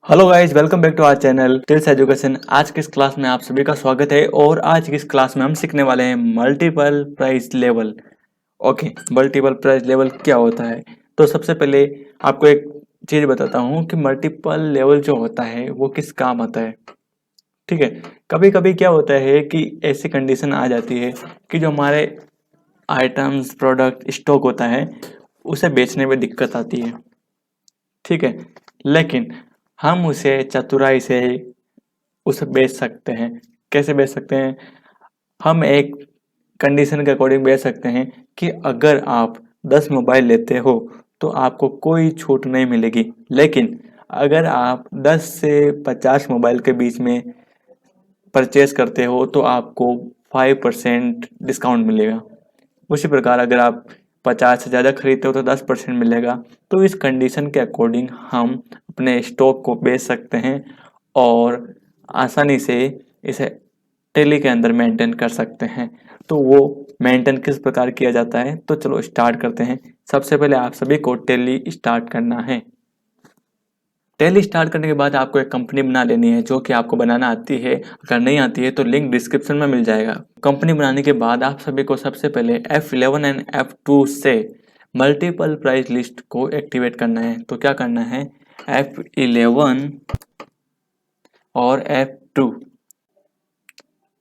Hello guys, welcome back to our channel Tills education. आज की इस क्लास में आप सभी का स्वागत है और आज की इस क्लास में हम सीखने वाले हैं multiple price level. Okay, multiple price level क्या होता है? तो सबसे पहले आपको एक चीज बताता हूँ कि मल्टीपल लेवल जो होता है वो किस काम आता है। ठीक है, कभी कभी क्या होता है कि ऐसी कंडीशन आ जाती है कि जो हमारे आइटम्स प्रोडक्ट स्टॉक होता है उसे बेचने में दिक्कत आती है। ठीक है, लेकिन हम उसे चतुराई से उसे बेच सकते हैं। कैसे बेच सकते हैं? हम एक कंडीशन के अकॉर्डिंग बेच सकते हैं कि अगर आप 10 मोबाइल लेते हो तो आपको कोई छूट नहीं मिलेगी, लेकिन अगर आप 10 से 50 मोबाइल के बीच में परचेज करते हो तो आपको 5% डिस्काउंट मिलेगा। उसी प्रकार अगर आप 50 से ज़्यादा खरीदते हो तो 10% मिलेगा। तो इस कंडीशन के अकॉर्डिंग हम अपने स्टॉक को बेच सकते हैं और आसानी से इसे टेली के अंदर मेंटेन कर सकते हैं। तो वो मेंटेन किस प्रकार किया जाता है, तो चलो स्टार्ट करते हैं। सबसे पहले आप सभी को टेली स्टार्ट करना है। टेली स्टार्ट करने के बाद आपको एक कंपनी बना लेनी है जो कि आपको बनाना आती है। अगर नहीं आती है तो लिंक डिस्क्रिप्शन में मिल जाएगा। कंपनी बनाने के बाद आप सभी को सबसे पहले F11 एंड F2 से मल्टीपल प्राइस लिस्ट को एक्टिवेट करना है। तो क्या करना है, F11 और F2।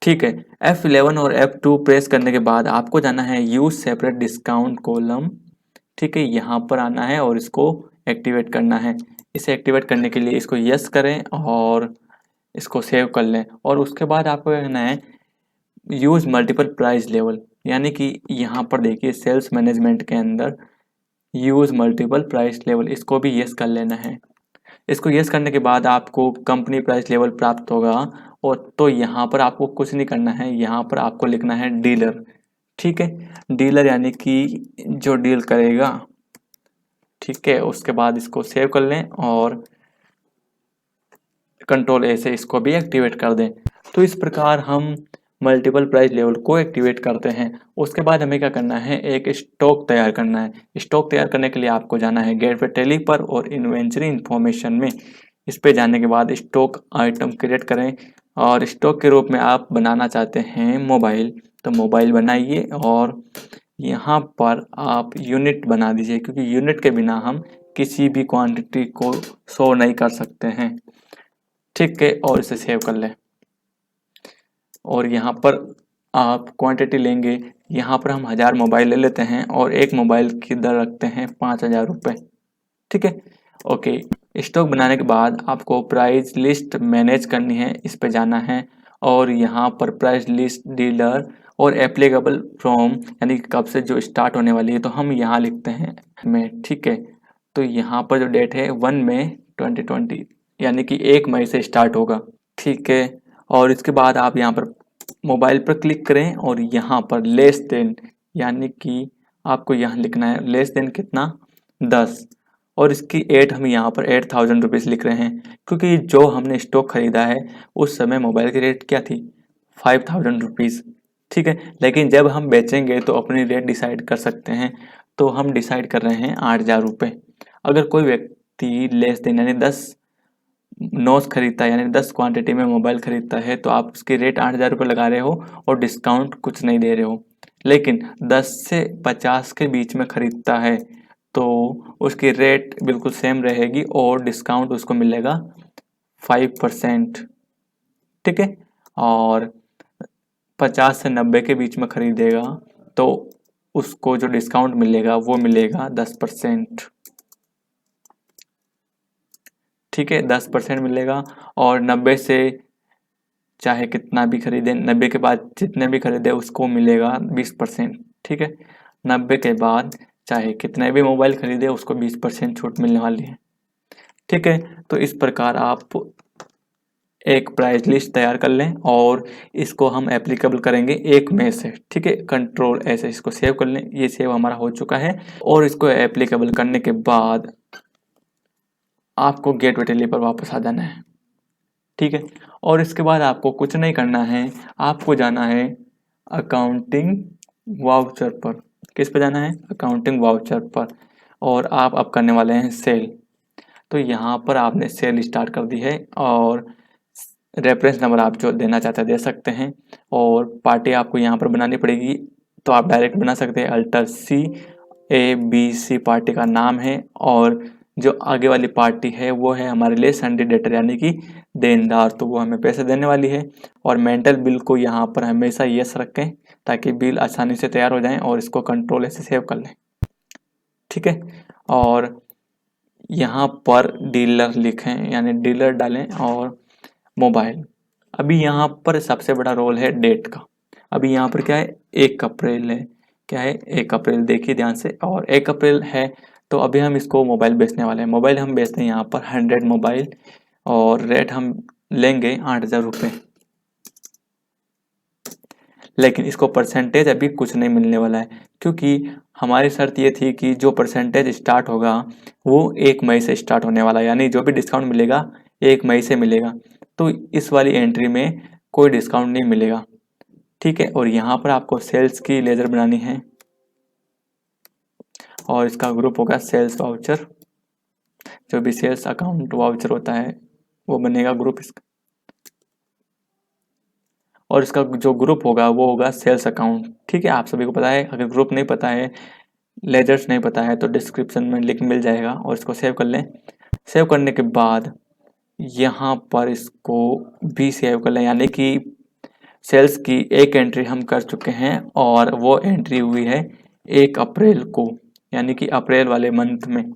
ठीक है, F11 और F2 प्रेस करने के बाद आपको जाना है यूज सेपरेट डिस्काउंट कॉलम। ठीक है, यहाँ पर आना है और इसको एक्टिवेट करना है। इसे एक्टिवेट करने के लिए इसको यस करें और इसको सेव कर लें। और उसके बाद आपको कहना है यूज मल्टीपल प्राइस लेवल, यानी कि यहाँ पर देखिए सेल्स मैनेजमेंट के अंदर यूज मल्टीपल प्राइस लेवल, इसको भी यस कर लेना है। इसको यस करने के बाद आपको कंपनी प्राइस लेवल प्राप्त होगा। और तो यहाँ पर आपको कुछ नहीं करना है, यहाँ पर आपको लिखना है डीलर। ठीक है, डीलर यानी कि जो डील करेगा। ठीक है, उसके बाद इसको सेव कर लें और कंट्रोल ए से इसको भी एक्टिवेट कर दें। तो इस प्रकार हम मल्टीपल प्राइस लेवल को एक्टिवेट करते हैं। उसके बाद हमें क्या करना है, एक स्टॉक तैयार करना है। स्टॉक तैयार करने के लिए आपको जाना है गेट पे टेली पर और इन्वेंटरी इंफॉर्मेशन में। इस पे जाने के बाद स्टॉक आइटम क्रिएट करें और स्टॉक के रूप में आप बनाना चाहते हैं मोबाइल, तो मोबाइल बनाइए और यहाँ पर आप यूनिट बना दीजिए, क्योंकि यूनिट के बिना हम किसी भी क्वांटिटी को शो नहीं कर सकते हैं। ठीक है, और इसे सेव कर लें। और यहाँ पर आप क्वांटिटी लेंगे, यहाँ पर हम 1000 मोबाइल ले लेते हैं और एक मोबाइल की दर रखते हैं 5000 रुपये। ठीक है, ओके। स्टॉक बनाने के बाद आपको प्राइस लिस्ट मैनेज करनी है, इस पे जाना है और यहाँ पर प्राइस लिस्ट डीलर और एप्लीकेबल फ्रॉम, यानी कब से जो स्टार्ट होने वाली है, तो हम यहाँ लिखते हैं में। ठीक है, तो यहाँ पर जो डेट है 1 मई 2020, यानी कि 1 मई से स्टार्ट होगा। ठीक है, और इसके बाद आप यहाँ पर मोबाइल पर क्लिक करें और यहाँ पर लेस देन, यानी कि आपको यहाँ लिखना है लेस देन कितना, 10। और इसकी 8 हम यहाँ पर 8000 रुपीज़ लिख रहे हैं, क्योंकि जो हमने स्टॉक खरीदा है उस समय मोबाइल की रेट क्या थी, 5000 रुपीज़। ठीक है, लेकिन जब हम बेचेंगे तो अपनी रेट डिसाइड कर सकते हैं। तो हम डिसाइड कर रहे हैं 8000 रुपये। अगर कोई व्यक्ति लेस देन यानी 10 नोट्स खरीदता है, यानी 10 क्वांटिटी में मोबाइल खरीदता है, तो आप उसकी रेट 8000 रुपये लगा रहे हो और डिस्काउंट कुछ नहीं दे रहे हो। लेकिन 10 से 50 के बीच में खरीदता है तो उसकी रेट बिल्कुल सेम रहेगी और डिस्काउंट उसको मिलेगा 5%। ठीक है, और 50 से 90 के बीच में खरीदेगा तो उसको जो डिस्काउंट मिलेगा वो मिलेगा 10%। ठीक है, 10% मिलेगा। और 90 से चाहे कितना भी खरीदे, 90 के बाद जितने भी खरीदे उसको मिलेगा 20%। ठीक है, 90 के बाद चाहे कितने भी मोबाइल खरीदे उसको 20% छूट मिलने वाली है। ठीक है, तो इस प्रकार आप एक प्राइस लिस्ट तैयार कर लें और इसको हम एप्लीकेबल करेंगे 1 मई से। ठीक है, कंट्रोल ऐसे इसको सेव कर लें। ये सेव हमारा हो चुका है और इसको एप्लीकेबल करने के बाद आपको गेट वेटेली पर वापस आ जाना है। ठीक है, और इसके बाद आपको कुछ नहीं करना है, आपको जाना है अकाउंटिंग वाउचर पर। किस पे जाना है, अकाउंटिंग वाउचर पर। और आप अब करने वाले हैं सेल। तो यहाँ पर आपने सेल स्टार्ट कर दी है और रेफरेंस नंबर आप जो देना चाहते हैं दे सकते हैं। और पार्टी आपको यहाँ पर बनानी पड़ेगी, तो आप डायरेक्ट बना सकते हैं। अल्टर CABC पार्टी का नाम है और जो आगे वाली पार्टी है वो है हमारे लिए सन्डी डेटर यानी कि देनदार, तो वो हमें पैसे देने वाली है। और मेंटल बिल को यहाँ पर हमेशा यस रखें ताकि बिल आसानी से तैयार हो जाएं और इसको कंट्रोल ऐसे सेव कर लें। ठीक है, और यहाँ पर डीलर लिखें यानी डीलर डालें और मोबाइल। अभी यहाँ पर सबसे बड़ा रोल है डेट का। अभी यहाँ पर क्या है, 1 अप्रैल है। क्या है, 1 अप्रैल, देखिए ध्यान से। और 1 अप्रैल है तो अभी हम इसको मोबाइल बेचने वाले हैं। मोबाइल हम बेचते हैं यहाँ पर 100 मोबाइल और रेट हम लेंगे 8,000 रुपये। लेकिन इसको परसेंटेज अभी कुछ नहीं मिलने वाला है, क्योंकि हमारी शर्त ये थी कि जो परसेंटेज स्टार्ट होगा वो 1 मई से स्टार्ट होने वाला है, यानी जो भी डिस्काउंट मिलेगा 1 मई से मिलेगा। तो इस वाली एंट्री में कोई डिस्काउंट नहीं मिलेगा। ठीक है, और यहाँ पर आपको सेल्स की लेजर बनानी है और इसका ग्रुप होगा सेल्स वाउचर। जो भी सेल्स अकाउंट वाउचर होता है वो बनेगा ग्रुप इसका, और इसका जो ग्रुप होगा वो होगा सेल्स अकाउंट। ठीक है, आप सभी को पता है। अगर ग्रुप नहीं पता है, लेजर्स नहीं पता है, तो डिस्क्रिप्शन में लिंक मिल जाएगा और इसको सेव कर लें। सेव करने के बाद यहाँ पर इसको भी सेव कर लें, यानी कि सेल्स की एक एंट्री हम कर चुके हैं और वो एंट्री हुई है 1 अप्रैल को, यानी कि अप्रैल वाले मंथ में।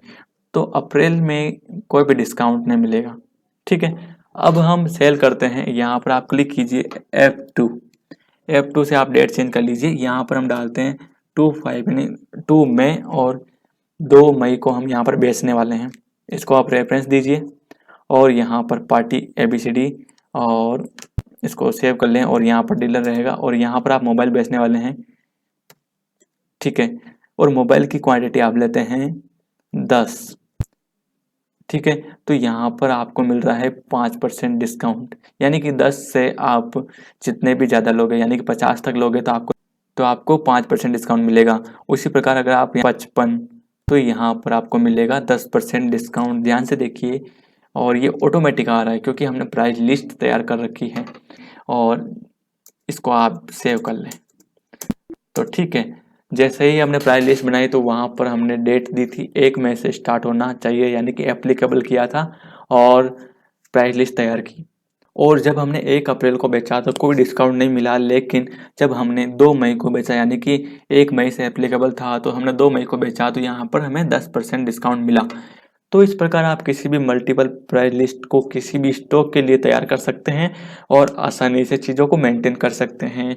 तो अप्रैल में कोई भी डिस्काउंट नहीं मिलेगा। ठीक है, अब हम सेल करते हैं। यहाँ पर आप क्लिक कीजिए F2 से आप डेट चेंज कर लीजिए। यहाँ पर हम डालते हैं 2 मई और 2 मई को हम यहाँ पर बेचने वाले हैं। इसको आप रेफरेंस दीजिए और यहाँ पर पार्टी ABCD और इसको सेव कर लें और यहाँ पर डीलर रहेगा और यहाँ पर आप मोबाइल बेचने वाले हैं। ठीक है, और मोबाइल की क्वांटिटी आप लेते हैं 10। ठीक है, तो यहाँ पर आपको मिल रहा है 5% डिस्काउंट, यानी कि 10 से आप जितने भी ज़्यादा लोगे यानी कि 50 तक लोगे तो आपको 5% डिस्काउंट मिलेगा। उसी प्रकार अगर आप 55 तो यहाँ पर आपको मिलेगा 10% डिस्काउंट। ध्यान से देखिए, और ये ऑटोमेटिक आ रहा है क्योंकि हमने प्राइस लिस्ट तैयार कर रखी है और इसको आप सेव कर लें। तो ठीक है, जैसे ही हमने प्राइस लिस्ट बनाई तो वहाँ पर हमने डेट दी थी 1 मई से स्टार्ट होना चाहिए, यानी कि एप्लीकेबल किया था और प्राइस लिस्ट तैयार की। और जब हमने 1 अप्रैल को बेचा तो कोई डिस्काउंट नहीं मिला, लेकिन जब हमने 2 मई को बेचा यानी कि 1 मई से एप्लीकेबल था तो हमने 2 मई को बेचा तो यहाँ पर हमें 10% डिस्काउंट मिला। तो इस प्रकार आप किसी भी मल्टीपल प्राइस लिस्ट को किसी भी स्टॉक के लिए तैयार कर सकते हैं और आसानी से चीज़ों को मेंटेन कर सकते हैं।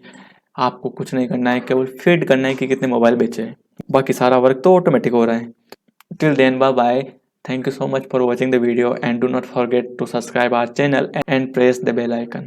आपको कुछ नहीं करना है, केवल फीड करना है कि कितने मोबाइल बेचे हैं, बाकी सारा वर्क तो ऑटोमेटिक हो रहा है। Till then bye bye, thank you so much for watching the video and do not forget to subscribe our channel and press the bell icon.